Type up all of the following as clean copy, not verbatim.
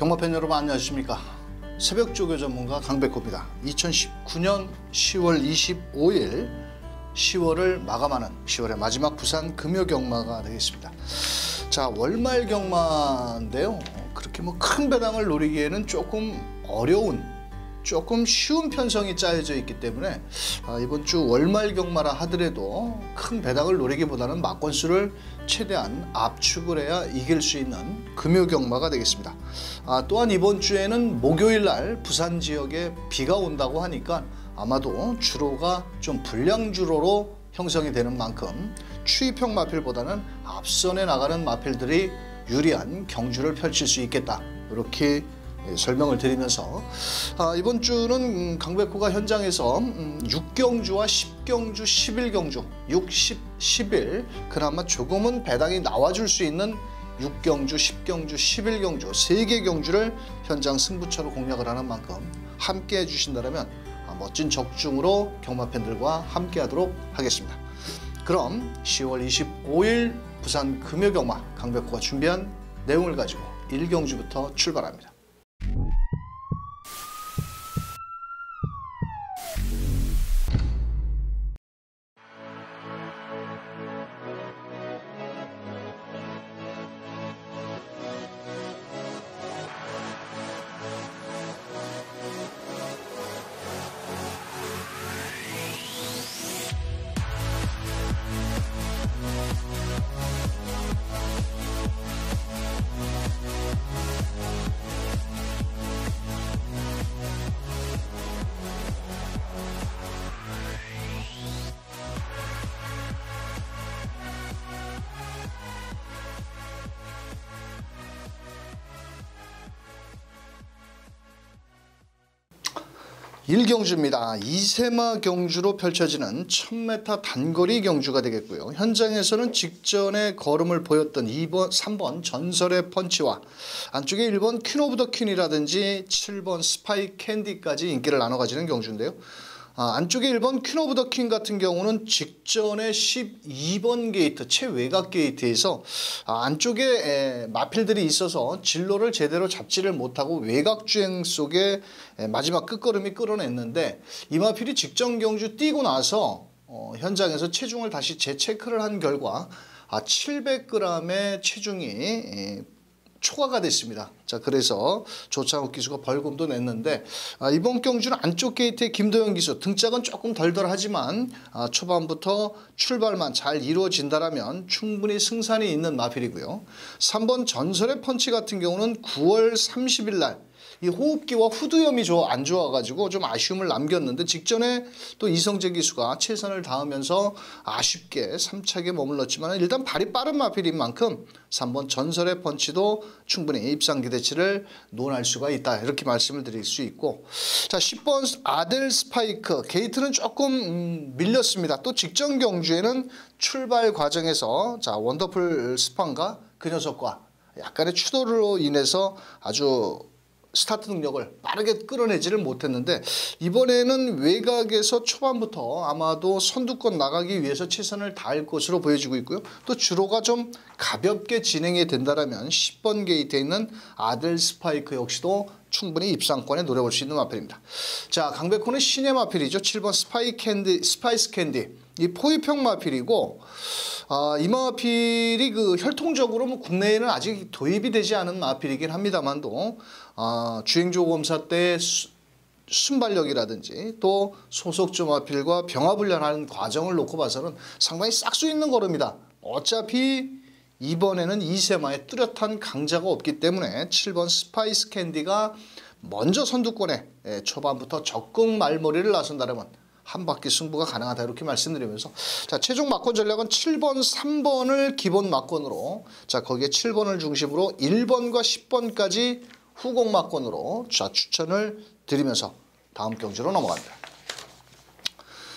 경마팬 여러분 안녕하십니까. 새벽조교 전문가 강백호입니다. 2019년 10월 25일 10월을 마감하는 10월의 마지막 부산 금요경마가 되겠습니다. 자, 월말 경마인데요. 그렇게 큰 배당을 노리기에는 조금 어려운, 조금 쉬운 편성이 짜여져 있기 때문에 이번 주 월말 경마라 하더라도 큰 배당을 노리기보다는 막건수를 최대한 압축을 해야 이길 수 있는 금요 경마가 되겠습니다. 또한 이번 주에는 목요일 날 부산 지역에 비가 온다고 하니까 아마도 주로가 좀 불량 주로로 형성이 되는 만큼 추위평 마필보다는 앞선에 나가는 마필들이 유리한 경주를 펼칠 수 있겠다, 이렇게 설명을 드리면서 이번 주는 강백호가 현장에서 6경주와 10경주, 11경주, 6, 10, 11 그나마 조금은 배당이 나와줄 수 있는 6경주, 10경주, 11경주 3개 경주를 현장 승부처로 공략을 하는 만큼 함께 해주신다면 멋진 적중으로 경마팬들과 함께 하도록 하겠습니다. 그럼 10월 25일 부산 금요경마 강백호가 준비한 내용을 가지고 1경주부터 출발합니다. 일경주입니다. 이세마 경주로 펼쳐지는 1000m 단거리 경주가 되겠고요. 현장에서는 직전에 걸음을 보였던 2번, 3번 전설의 펀치와 안쪽에 1번 퀸 오브 더 퀸이라든지 7번 스파이 캔디까지 인기를 나눠 가지는 경주인데요. 안쪽에 1번 퀸 오브 더 퀸 같은 경우는 직전에 12번 게이트 최외곽 게이트에서 안쪽에 마필들이 있어서 진로를 제대로 잡지를 못하고 외곽 주행 속에 마지막 끝걸음이 끌어냈는데 이 마필이 직전 경주 뛰고 나서 현장에서 체중을 다시 재체크를 한 결과 700g의 체중이 초과가 됐습니다. 자, 그래서 조창욱 기수가 벌금도 냈는데 이번 경주는 안쪽 게이트의 김도영 기수 등짝은 조금 덜덜하지만 초반부터 출발만 잘 이루어진다라면 충분히 승산이 있는 마필이고요. 3번 전설의 펀치 같은 경우는 9월 30일 날 이 호흡기와 후두염이 안 좋아가지고 좀 아쉬움을 남겼는데 직전에 또 이성재 기수가 최선을 다하면서 아쉽게 3착에 머물렀지만 일단 발이 빠른 마필인 만큼 3번 전설의 펀치도 충분히 입상 기대치를 논할 수가 있다, 이렇게 말씀을 드릴 수 있고, 자 10번 아델 스파이크 게이트는 조금 밀렸습니다. 또 직전 경주에는 출발 과정에서 자 원더풀 스판과 그 녀석과 약간의 추돌로 인해서 아주 스타트 능력을 빠르게 끌어내지를 못했는데 이번에는 외곽에서 초반부터 아마도 선두권 나가기 위해서 최선을 다할 것으로 보여지고 있고요. 또 주로가 좀 가볍게 진행이 된다면 10번 게이트에 있는 아델 스파이크 역시도 충분히 입상권에 노려볼 수 있는 마필입니다. 자, 강백호는 신의 마필이죠. 7번 스파이스 캔디. 이 포위평 마필이고 이 마필이 혈통적으로 국내에는 아직 도입이 되지 않은 마필이긴 합니다만도 주행조 검사 때 순발력이라든지 또 소속주 마필과 병화훈련하는 과정을 놓고 봐서는 상당히 싹수 있는 걸음이다. 어차피 이번에는 이세마에 뚜렷한 강자가 없기 때문에 7번 스파이스 캔디가 먼저 선두권에 초반부터 적극 말머리를 나선다면 한 바퀴 승부가 가능하다, 이렇게 말씀드리면서 자 최종 막권 전략은 7번, 3번을 기본 막권으로, 자 거기에 7번을 중심으로 1번과 10번까지 후공 막권으로 자 추천을 드리면서 다음 경주로 넘어갑니다.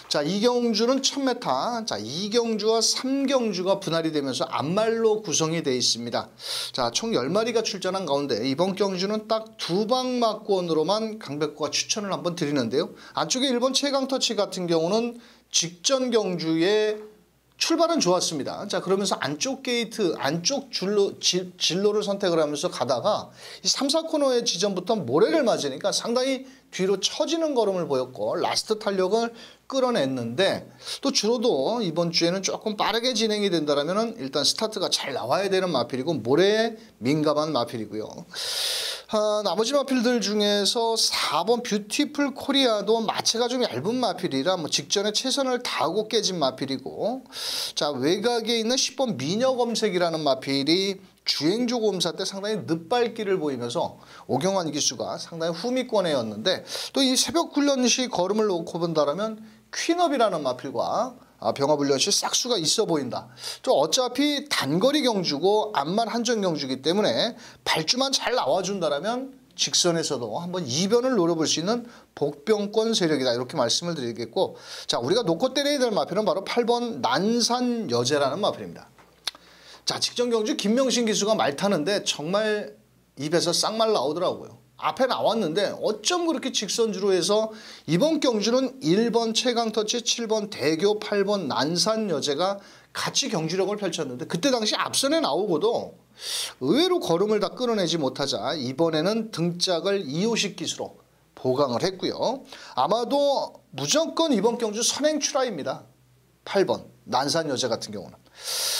자, 이 경주는 1000m, 자 2경주와 3경주가 분할이 되면서 앞말로 구성이 되어 있습니다. 자, 총 10마리가 출전한 가운데 이번 경주는 딱 2방 막권으로만 강백호가 추천을 한번 드리는데요. 안쪽에 1번 최강터치 같은 경우는 직전 경주에 출발은 좋았습니다. 자, 그러면서 안쪽 게이트, 안쪽 진로를 선택을 하면서 가다가 이 3, 4코너의 지점부터 모래를 맞으니까 상당히 뒤로 처지는 걸음을 보였고 라스트 탄력을 끌어냈는데 또 주로도 이번 주에는 조금 빠르게 진행이 된다면 일단 스타트가 잘 나와야 되는 마필이고 모래에 민감한 마필이고요. 나머지 마필들 중에서 4번 뷰티풀 코리아도 마체가 좀 얇은 마필이라 뭐 직전에 최선을 다하고 깨진 마필이고, 자, 외곽에 있는 10번 미녀 검색이라는 마필이 주행조 검사 때 상당히 늦발길을 보이면서 오경환 기수가 상당히 후미권에였는데 또 이 새벽 훈련 시 걸음을 놓고 본다라면 퀸업이라는 마필과 병합훈련 시 싹수가 있어 보인다. 또 어차피 단거리 경주고 암만 한정 경주이기 때문에 발주만 잘 나와준다라면 직선에서도 한번 이변을 노려볼 수 있는 복병권 세력이다. 이렇게 말씀을 드리겠고, 자, 우리가 놓고 때려야 될 마필은 바로 8번 난산 여제라는 마필입니다. 자, 직전 경주 김명신 기수가 말 타는데 정말 입에서 쌍말 나오더라고요. 앞에 나왔는데 어쩜 그렇게 직선주로 해서 이번 경주는 1번 최강터치, 7번 대교, 8번 난산 여제가 같이 경주력을 펼쳤는데 그때 당시 앞선에 나오고도 의외로 걸음을 다 끌어내지 못하자 이번에는 등짝을 2호식 기수로 보강을 했고요. 아마도 무조건 이번 경주 선행 출하입니다. 8번 난산 여제 같은 경우는.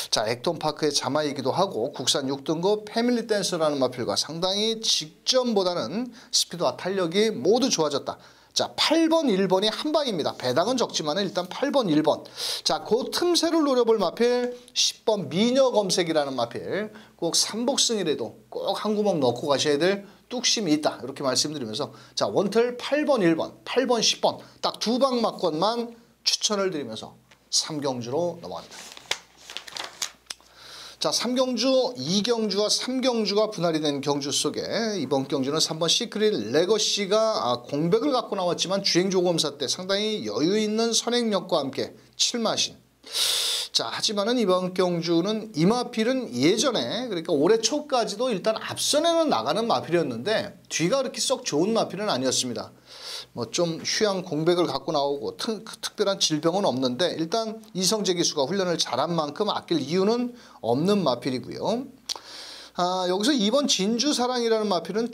자, 액톤파크의 자마이기도 하고 국산 6등급 패밀리 댄서라는 마필과 상당히 직전보다는 스피드와 탄력이 모두 좋아졌다. 자, 8번, 1번이 한 방입니다. 배당은 적지만 일단 8번, 1번. 자, 그 틈새를 노려볼 마필 10번 미녀 검색이라는 마필 꼭 삼복승이라도 꼭 한 구멍 넣고 가셔야 될 뚝심이 있다. 이렇게 말씀드리면서 자, 원틀 8번, 1번, 8번, 10번 딱 두 방 막권만 추천을 드리면서 3경주로 넘어갑니다. 자, 3경주, 2경주와 3경주가 분할이 된 경주 속에 이번 경주는 3번 시크릿 레거시가 공백을 갖고 나왔지만 주행조검사 때 상당히 여유 있는 선행력과 함께 7마신. 자, 하지만은 이번 경주는 이 마필은 예전에 그러니까 올해 초까지도 일단 앞선에는 나가는 마필이었는데 뒤가 그렇게 썩 좋은 마필은 아니었습니다. 뭐 좀 휴양 공백을 갖고 나오고 특별한 질병은 없는데 일단 이성재 기수가 훈련을 잘한 만큼 아낄 이유는 없는 마필이고요. 여기서 2번 진주사랑이라는 마필은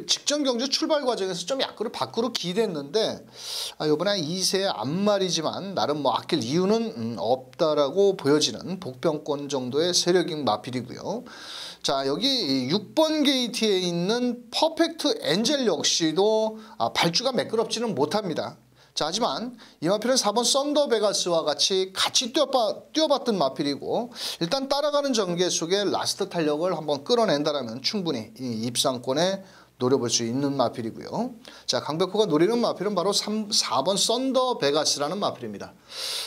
직전 경주 출발 과정에서 좀 약간 밖으로 기대했는데 이번에 2세 앞말이지만 나름 뭐 아낄 이유는 없다라고 보여지는 복병권 정도의 세력인 마필이고요. 자, 여기 6번 게이트에 있는 퍼펙트 엔젤 역시도 발주가 매끄럽지는 못합니다. 자, 하지만 이 마필은 4번 썬더베가스와 같이 뛰어봤던 마필이고 일단 따라가는 전개 속에 라스트 탄력을 한번 끌어낸다면 충분히 이 입상권에 노려볼 수 있는 마필이고요. 자, 강백호가 노리는 마필은 바로 4번 썬더베가스라는 마필입니다.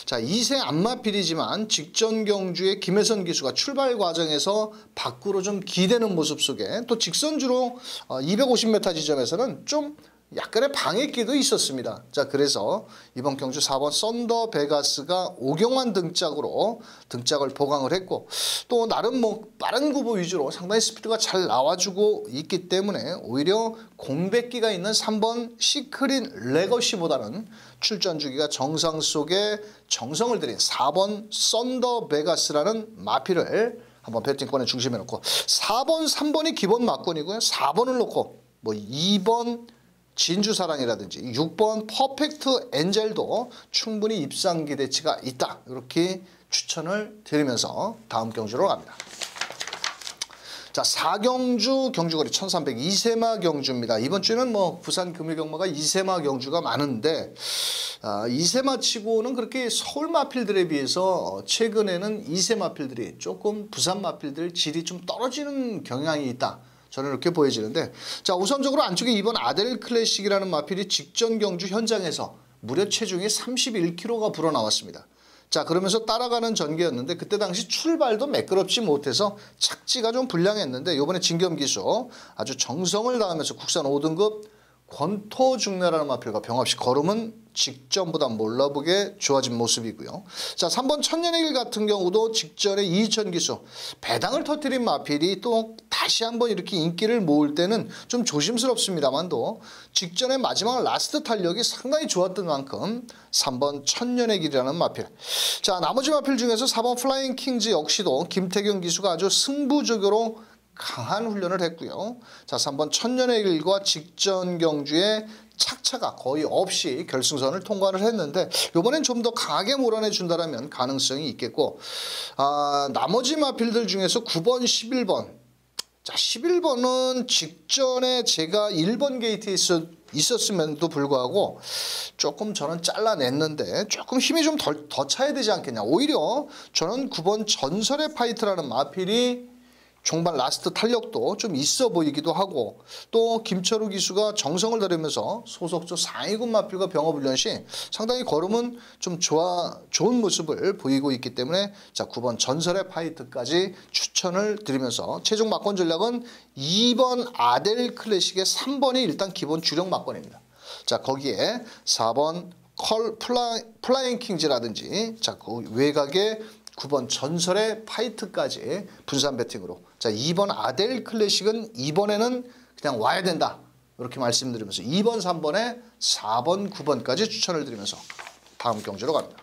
자, 2세 앞마필이지만 직전 경주의 김혜선 기수가 출발 과정에서 밖으로 좀 기대는 모습 속에 또 직선주로 250m 지점에서는 좀 약간의 방해기도 있었습니다. 자, 그래서 이번 경주 4번 썬더베가스가 오경환 등짝을 보강을 했고 또 나름 뭐 빠른 구보 위주로 상당히 스피드가 잘 나와주고 있기 때문에 오히려 공백기가 있는 3번 시크릿 레거시보다는 출전 주기가 정상 속에 정성을 들인 4번 썬더베가스라는 마필을 한번 배팅권의 중심에 놓고 4번, 3번이 기본 막권이고요. 4번을 놓고 뭐 2번 진주사랑이라든지 6번 퍼펙트 엔젤도 충분히 입상 기대치가 있다. 이렇게 추천을 드리면서 다음 경주로 갑니다. 자, 4경주 경주거리 1300 이세마 경주입니다. 이번 주에는 뭐 부산 금요경마가 이세마 경주가 많은데 이세마 치고는 그렇게 서울 마필들에 비해서 최근에는 이세마 필들이 조금 부산 마필들 질이 좀 떨어지는 경향이 있다. 저는 이렇게 보여지는데 자, 우선적으로 안쪽에 이번 아델 클래식이라는 마필이 직전 경주 현장에서 무려 체중이 31kg가 불어나왔습니다. 자, 그러면서 따라가는 전개였는데 그때 당시 출발도 매끄럽지 못해서 착지가 좀 불량했는데 이번에 진겸기수 아주 정성을 다하면서 국산 5등급 권토중래라는 마필과 병합시 걸음은 직전보다 몰라보게 좋아진 모습이고요. 자, 3번 천년의 길 같은 경우도 직전에 이희천 기수 배당을 터뜨린 마필이 또 다시 한번 이렇게 인기를 모을 때는 좀 조심스럽습니다만도 직전에 마지막 라스트 탄력이 상당히 좋았던 만큼 3번 천년의 길이라는 마필. 자, 나머지 마필 중에서 4번 플라잉 킹즈 역시도 김태경 기수가 아주 승부적으로 강한 훈련을 했고요. 자, 3번 천년의 길과 직전 경주에 착차가 거의 없이 결승선을 통과를 했는데 이번엔 좀 더 강하게 몰아내준다면 가능성이 있겠고, 나머지 마필들 중에서 9번, 11번. 자, 11번은 직전에 제가 1번 게이트에 있었음에도 불구하고 조금 저는 잘라냈는데 조금 힘이 좀 더 차야 되지 않겠냐. 오히려 저는 9번 전설의 파이트라는 마필이 종반 라스트 탄력도 좀 있어 보이기도 하고, 또 김철우 기수가 정성을 다리면서 소속조 상위군 마필과 병업훈련 시 상당히 걸음은 좀 좋은 모습을 보이고 있기 때문에 자, 9번 전설의 파이트까지 추천을 드리면서 최종 막권 전략은 2번 아델 클래식의 3번이 일단 기본 주력 막권입니다. 자, 거기에 4번 플라잉 킹즈라든지 자, 그 외곽에 9번 전설의 파이트까지 분산 배팅으로, 자, 2번 아델 클래식은 이번에는 그냥 와야 된다 이렇게 말씀드리면서 2번, 3번에 4번, 9번까지 추천을 드리면서 다음 경주로 갑니다.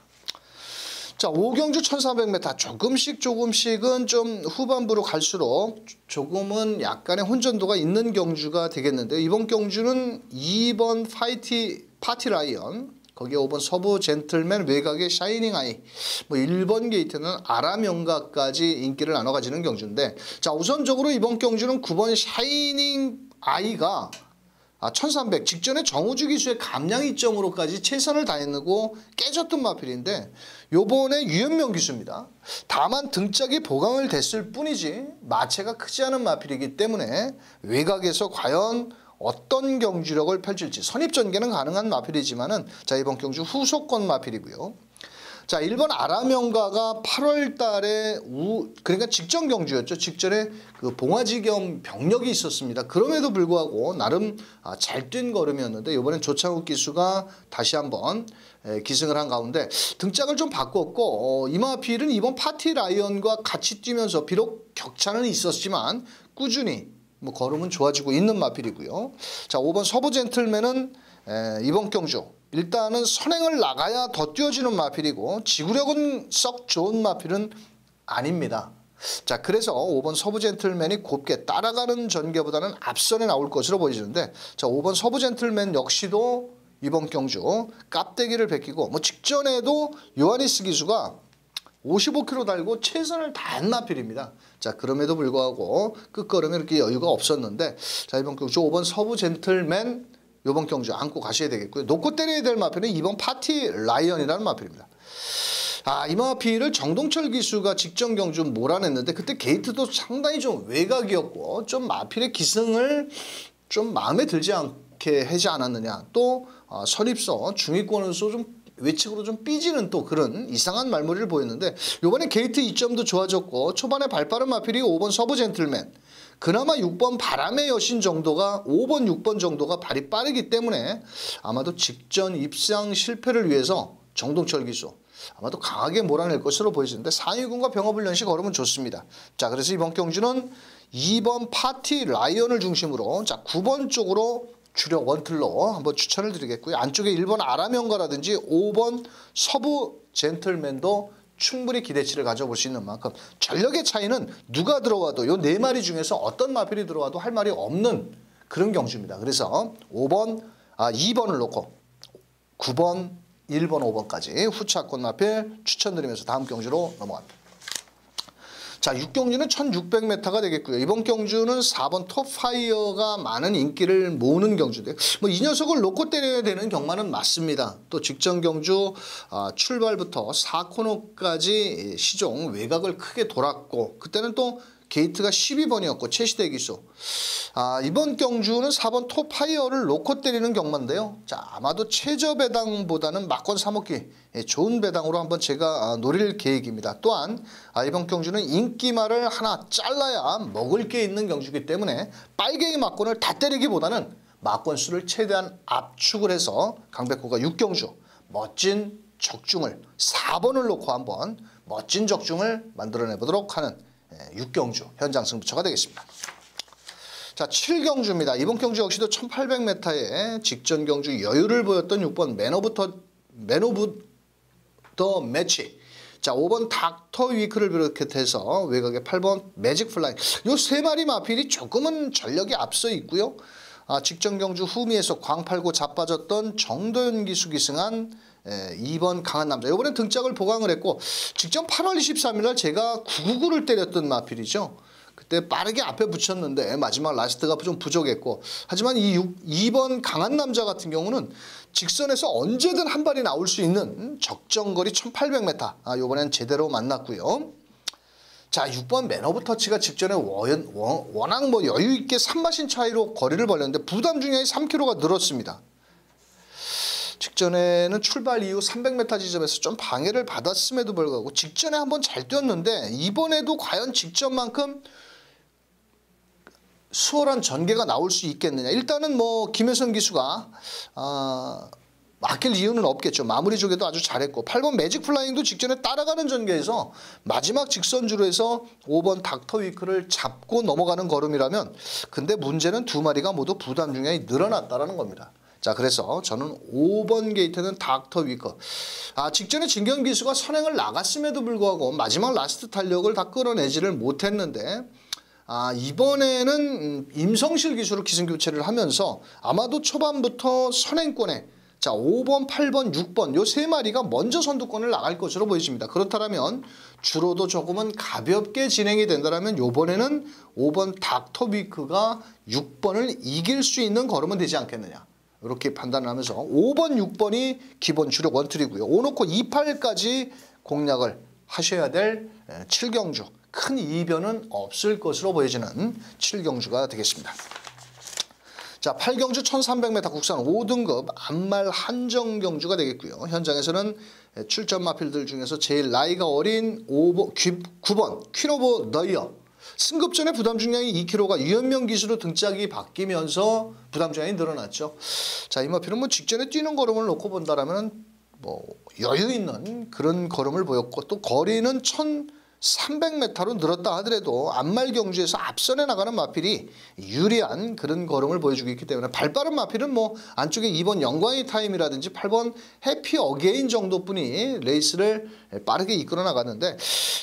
자, 5경주 1400m 조금씩은 좀 후반부로 갈수록 조금은 약간의 혼전도가 있는 경주가 되겠는데, 이번 경주는 2번 파티 라이언, 거기에 5번 서부 젠틀맨 외곽의 샤이닝 아이, 뭐 1번 게이트는 아라명가까지 인기를 나눠 가지는 경주인데, 자, 우선적으로 이번 경주는 9번 샤이닝 아이가 1300 직전에 정우주 기수의 감량 이점으로까지 최선을 다했고 깨졌던 마필인데 요번에 유현명 기수입니다. 다만 등짝이 보강을 됐을 뿐이지 마체가 크지 않은 마필이기 때문에 외곽에서 과연 어떤 경주력을 펼칠지, 선입전개는 가능한 마필이지만은 자, 이번 경주 후속권 마필이고요. 자, 1번 아라명가가 8월 달에 그러니까 직전 경주였죠. 직전에 그 봉화지 겸 병력이 있었습니다. 그럼에도 불구하고 나름 잘 뛴 걸음이었는데 이번엔 조창욱 기수가 다시 한번 기승을 한 가운데 등짝을 좀 바꿨고, 이 마필은 이번 파티 라이언과 같이 뛰면서 비록 격차는 있었지만 꾸준히 뭐 걸음은 좋아지고 있는 마필이고요. 자, 5번 서부 젠틀맨은 이번 경주 일단은 선행을 나가야 더 뛰어지는 마필이고 지구력은 썩 좋은 마필은 아닙니다. 자, 그래서 5번 서부 젠틀맨이 곱게 따라가는 전개보다는 앞선에 나올 것으로 보이는데, 자, 5번 서부 젠틀맨 역시도 이번 경주 깝대기를 베끼고, 뭐 직전에도 요하니스 기수가 55km 달고 최선을 다한 마필입니다. 자, 그럼에도 불구하고 끝걸음에 이렇게 여유가 없었는데, 자, 이번 경주 5번 서부 젠틀맨 이번 경주 안고 가셔야 되겠고요. 놓고 때려야 될 마필은 2번 파티 라이언이라는 마필입니다. 이 마필을 정동철 기수가 직전 경주 몰아냈는데 그때 게이트도 상당히 좀 외곽이었고 좀 마필의 기승을 좀 마음에 들지 않게 하지 않았느냐. 또 선입서 중위권에서 좀 외측으로 좀 삐지는 또 그런 이상한 말머리를 보였는데 이번에 게이트 2점도 좋아졌고 초반에 발빠른 마필이 5번 서부 젠틀맨, 그나마 6번 바람의 여신 정도가 5번 6번 정도가 발이 빠르기 때문에 아마도 직전 입상 실패를 위해서 정동철 기수 아마도 강하게 몰아낼 것으로 보여지는데 상위군과 병업훈련시 걸으면 좋습니다. 자, 그래서 이번 경주는 2번 파티 라이언을 중심으로 자 9번 쪽으로 주력 원틀로 한번 추천을 드리겠고요. 안쪽에 1번 아라명가라든지 5번 서부 젠틀맨도 충분히 기대치를 가져볼 수 있는 만큼 전력의 차이는 누가 들어와도 요 네 마리 중에서 어떤 마필이 들어와도 할 말이 없는 그런 경주입니다. 그래서 2번을 놓고 9번, 1번, 5번까지 후차권 마필 추천드리면서 다음 경주로 넘어갑니다. 자, 6경주는 1600m가 되겠고요. 이번 경주는 4번 톱파이어가 많은 인기를 모으는 경주인데 뭐 이 녀석을 놓고 때려야 되는 경마는 맞습니다. 또 직전 경주 출발부터 4코너까지 시종 외곽을 크게 돌았고 그때는 또 게이트가 12번이었고 최시대 기수. 이번 경주는 4번 톱파이어를 놓고 때리는 경마인데요. 자, 아마도 최저 배당보다는 막권 사먹기 좋은 배당으로 한번 제가 노릴 계획입니다. 또한 이번 경주는 인기말을 하나 잘라야 먹을 게 있는 경주이기 때문에 빨갱이 막권을 다 때리기보다는 막권 수를 최대한 압축을 해서 강백호가 6경주 멋진 적중을 4번을 놓고 한번 멋진 적중을 만들어내보도록 하는 6경주 현장 승부처가 되겠습니다. 자, 7경주입니다. 이번 경주 역시도 1800m에 직전 경주 여유를 보였던 6번 맨 오브 더 매치. 자, 5번 닥터 위크를 비롯해서 외곽에 8번 매직 플라잉. 요 세 마리 마필이 조금은 전력이 앞서 있고요. 직전 경주 후미에서 광팔고 자빠졌던 정도현 기수 기승한 2번 강한 남자. 이번엔 등짝을 보강을 했고 직전 8월 23일 날 제가 999를 때렸던 마필이죠. 그때 빠르게 앞에 붙였는데 마지막 라스트가 좀 부족했고, 하지만 이 2번 강한 남자 같은 경우는 직선에서 언제든 한 발이 나올 수 있는 적정거리 1800m. 이번엔 제대로 만났고요. 자, 6번 맨 오브 터치가 직전에 워낙 뭐 여유 있게 3마신 차이로 거리를 벌렸는데 부담 중량이 3kg가 늘었습니다. 직전에는 출발 이후 300m 지점에서 좀 방해를 받았음에도 불구하고 직전에 한번 잘 뛰었는데 이번에도 과연 직전만큼 수월한 전개가 나올 수 있겠느냐. 일단은 뭐 김혜선 기수가 맡길 이유는 없겠죠. 마무리 조개도 아주 잘했고 8번 매직 플라잉도 직전에 따라가는 전개에서 마지막 직선주로 해서 5번 닥터 위크를 잡고 넘어가는 걸음이라면, 근데 문제는 두 마리가 모두 부담 중량이 늘어났다는 겁니다. 자, 그래서 저는 5번 게이트는 닥터 위크. 직전에 진경 기수가 선행을 나갔음에도 불구하고 마지막 라스트 탄력을 다 끌어내지를 못했는데 이번에는 임성실 기수로 기승교체를 하면서 아마도 초반부터 선행권에 5번, 8번, 6번 요 세 마리가 먼저 선두권을 나갈 것으로 보여집니다. 그렇다면 주로도 조금은 가볍게 진행이 된다면 이번에는 5번 닥터 위크가 6번을 이길 수 있는 걸음은 되지 않겠느냐. 이렇게 판단을 하면서 5번, 6번이 기본 주력 원툴이고요. 5놓고 28까지 공략을 하셔야 될 7경주. 큰 이변은 없을 것으로 보여지는 7경주가 되겠습니다. 자, 8경주 1300m 국산 5등급 암말 한정 경주가 되겠고요. 현장에서는 출전 마필들 중에서 제일 나이가 어린 9번 퀸 오브 더 이어. 승급 전에 부담 중량이 2kg가 유현명 기수로 등짝이 바뀌면서 부담 중량이 늘어났죠. 자, 이 마필은 뭐 직전에 뛰는 걸음을 놓고 본다라면 뭐 여유 있는 그런 걸음을 보였고, 또 거리는 1300m로 늘었다 하더라도 암말 경주에서 앞선에 나가는 마필이 유리한 그런 걸음을 보여주고 있기 때문에 발빠른 마필은 뭐 안쪽에 2번 영광의 타임이라든지 8번 해피 어게인 정도뿐이 레이스를 빠르게 이끌어 나갔는데,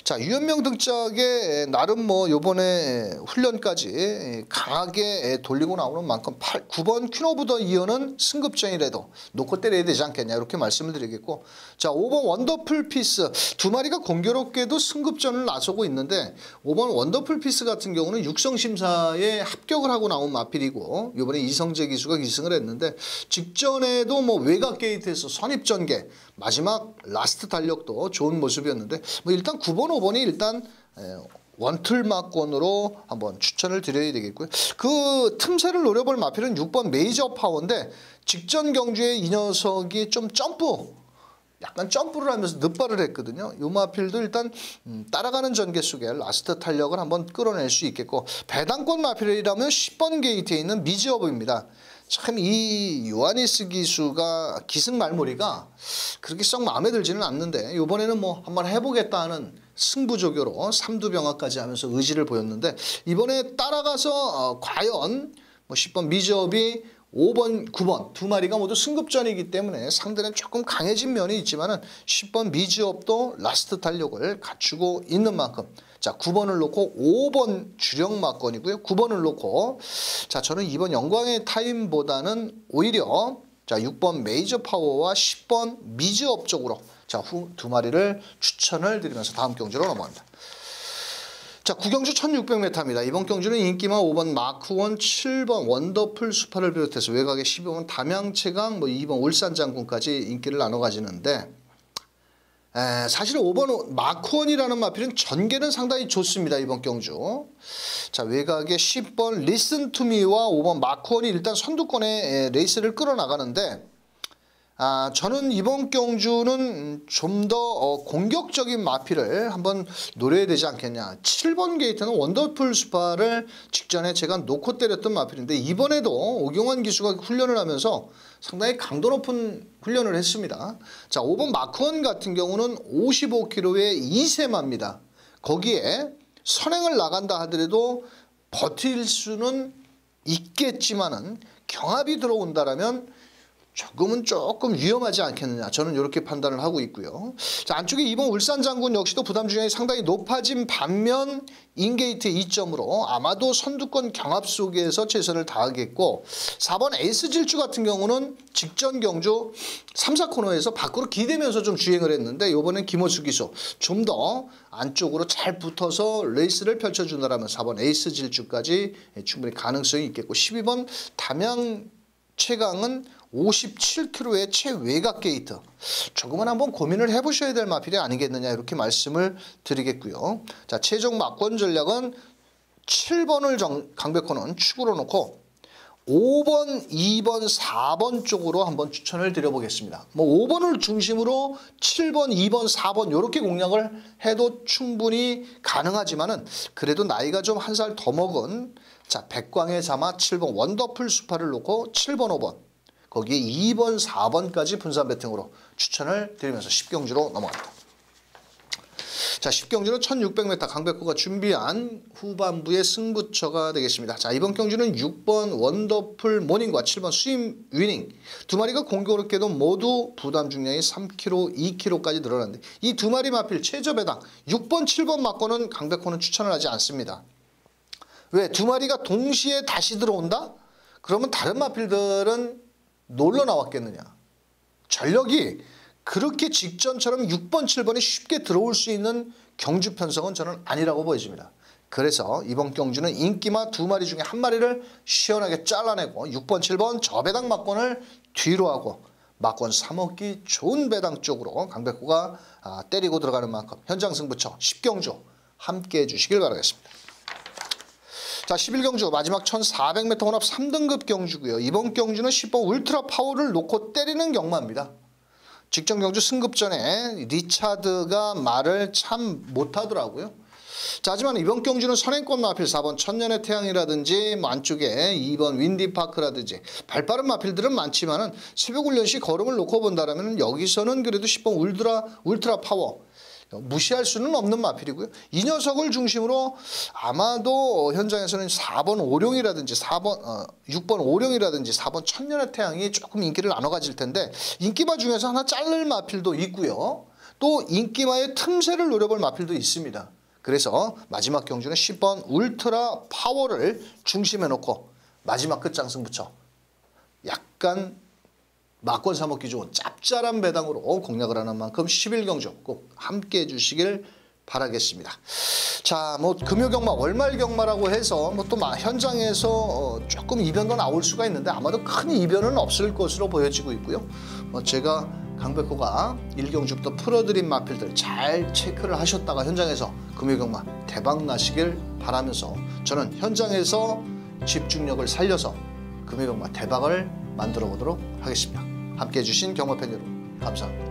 자, 유현명 등짝에 나름 뭐 요번에 훈련까지 강하게 돌리고 나오는 만큼 9번 퀸 오브 더 이어는 승급전이라도 놓고 때려야 되지 않겠냐, 이렇게 말씀을 드리겠고, 자, 5번 원더풀 피스 두 마리가 공교롭게도 승급전을 나서고 있는데 5번 원더풀 피스 같은 경우는 육성심사에 합격을 하고 나온 마필이고 이번에 이성재 기수가 기승을 했는데 직전에도 뭐 외곽 게이트에서 선입전개 마지막 라스트 달력도 좋은 모습이었는데 뭐 일단 9번, 5번이 일단 원툴마권으로 한번 추천을 드려야 되겠고요. 그 틈새를 노려볼 마필은 6번 메이저 파워인데 직전 경주에 이 녀석이 좀 약간 점프를 하면서 늑발을 했거든요. 요 마필도 일단 따라가는 전개 속에 라스트 탄력을 한번 끌어낼 수 있겠고, 배당권 마필이라면 10번 게이트에 있는 미지어브입니다. 참 이 요하니스 기수가 기승 말머리가 그렇게 썩 마음에 들지는 않는데 이번에는 뭐 한번 해보겠다 하는 승부조교로 삼두병화까지 하면서 의지를 보였는데, 이번에 따라가서 과연 뭐 10번 미지업이 5번, 9번 두 마리가 모두 승급전이기 때문에 상대는 조금 강해진 면이 있지만은 10번 미지업도 라스트 달력을 갖추고 있는 만큼, 자, 9번을 놓고 5번 주력 막건이고요. 9번을 놓고 자, 저는 2번 영광의 타임보다는 오히려 자, 6번 메이저 파워와 10번 미지업 쪽으로 자, 후 두 마리를 추천을 드리면서 다음 경주로 넘어갑니다. 자, 9경주 1600m입니다. 이번 경주는 인기마 5번 마크1, 7번 원더풀 수파를 비롯해서 외곽에 12번 담양채강, 뭐 2번 울산장군까지 인기를 나눠 가지는데, 사실 5번 마크1이라는 마필은 전개는 상당히 좋습니다. 이번 경주. 자, 외곽에 10번 리슨 투미와 5번 마크1이 일단 선두권에 레이스를 끌어나가는데, 저는 이번 경주는 좀 더 공격적인 마필을 한번 노려야 되지 않겠냐. 7번 게이트는 원더풀 스파를 직전에 제가 놓고 때렸던 마필인데 이번에도 오경환 기수가 훈련을 하면서 상당히 강도 높은 훈련을 했습니다. 자, 5번 마크1 같은 경우는 55kg의 2세마입니다. 거기에 선행을 나간다 하더라도 버틸 수는 있겠지만은 경합이 들어온다라면 조금 위험하지 않겠느냐, 저는 이렇게 판단을 하고 있고요. 자, 안쪽에 2번 울산장군 역시도 부담 중량이 상당히 높아진 반면 인게이트 2점으로 아마도 선두권 경합 속에서 최선을 다하겠고, 4번 에이스 질주 같은 경우는 직전 경주 3, 4코너에서 밖으로 기대면서 좀 주행을 했는데 이번엔 김호수 기수 좀 더 안쪽으로 잘 붙어서 레이스를 펼쳐준다면 4번 에이스 질주까지 충분히 가능성이 있겠고, 12번 담양 최강은 57km의 최외곽 게이트, 조금은 한번 고민을 해보셔야 될 마필이 아니겠느냐, 이렇게 말씀을 드리겠고요. 자, 최종 막권 전략은 7번을 강백호는 축으로 놓고 5번, 2번, 4번 쪽으로 한번 추천을 드려보겠습니다. 뭐 5번을 중심으로 7번, 2번, 4번 이렇게 공략을 해도 충분히 가능하지만은, 그래도 나이가 좀 한 살 더 먹은 자, 백광의 자마 7번 원더풀 수파를 놓고 7번, 5번 거기에 2번, 4번까지 분산 배팅으로 추천을 드리면서 10경주로 넘어갑니다. 자, 10경주는 1600m 강백호가 준비한 후반부의 승부처가 되겠습니다. 자, 이번 경주는 6번 원더풀 모닝과 7번 스임 위닝 두 마리가 공교롭게도 모두 부담 중량이 3kg, 2kg까지 늘어났는데, 이 두 마리 마필 최저 배당 6번, 7번 맞고는 강백호는 추천을 하지 않습니다. 왜? 두 마리가 동시에 다시 들어온다? 그러면 다른 마필들은 놀러 나왔겠느냐. 전력이 그렇게 직전처럼 6번, 7번이 쉽게 들어올 수 있는 경주 편성은 저는 아니라고 보여집니다. 그래서 이번 경주는 인기마 두 마리 중에 한 마리를 시원하게 잘라내고 6번, 7번 저배당 막권을 뒤로 하고 막권 3억기 좋은 배당 쪽으로 강백호가 때리고 들어가는 만큼 현장 승부처 10경주 함께 해주시길 바라겠습니다. 자, 11경주 마지막 1400m 혼합 3등급 경주고요. 이번 경주는 10번 울트라 파워를 놓고 때리는 경마입니다. 직전 경주 승급 전에 리차드가 말을 참 못하더라고요. 자, 하지만 이번 경주는 선행권 마필 4번 천년의 태양이라든지 뭐 안쪽에 2번 윈디파크라든지 발빠른 마필들은 많지만은 새벽훈련 시 걸음을 놓고 본다라면 여기서는 그래도 10번 울트라 파워 무시할 수는 없는 마필이고요. 이 녀석을 중심으로 아마도 현장에서는 4번 오룡이라든지 6번 오룡이라든지 4번 천년의 태양이 조금 인기를 나눠 가질 텐데, 인기마 중에서 하나 자를 마필도 있고요. 또 인기마의 틈새를 노려볼 마필도 있습니다. 그래서 마지막 경주는 10번 울트라 파워를 중심에 놓고 마지막 끝장 승부처 약간 막권 사먹기 좋은 짭짤한 배당으로 공략을 하는 만큼 11경주 꼭 함께 해주시길 바라겠습니다. 자, 뭐 금요경마, 월말경마라고 해서 뭐 또 현장에서 조금 이변도 나올 수가 있는데 아마도 큰 이변은 없을 것으로 보여지고 있고요. 제가 강백호가 1경주부터 풀어드린 마필들 잘 체크를 하셨다가 현장에서 금요경마 대박 나시길 바라면서 저는 현장에서 집중력을 살려서 금요경마 대박을 만들어 보도록 하겠습니다. 함께해 주신 경마팬 여러분 감사합니다.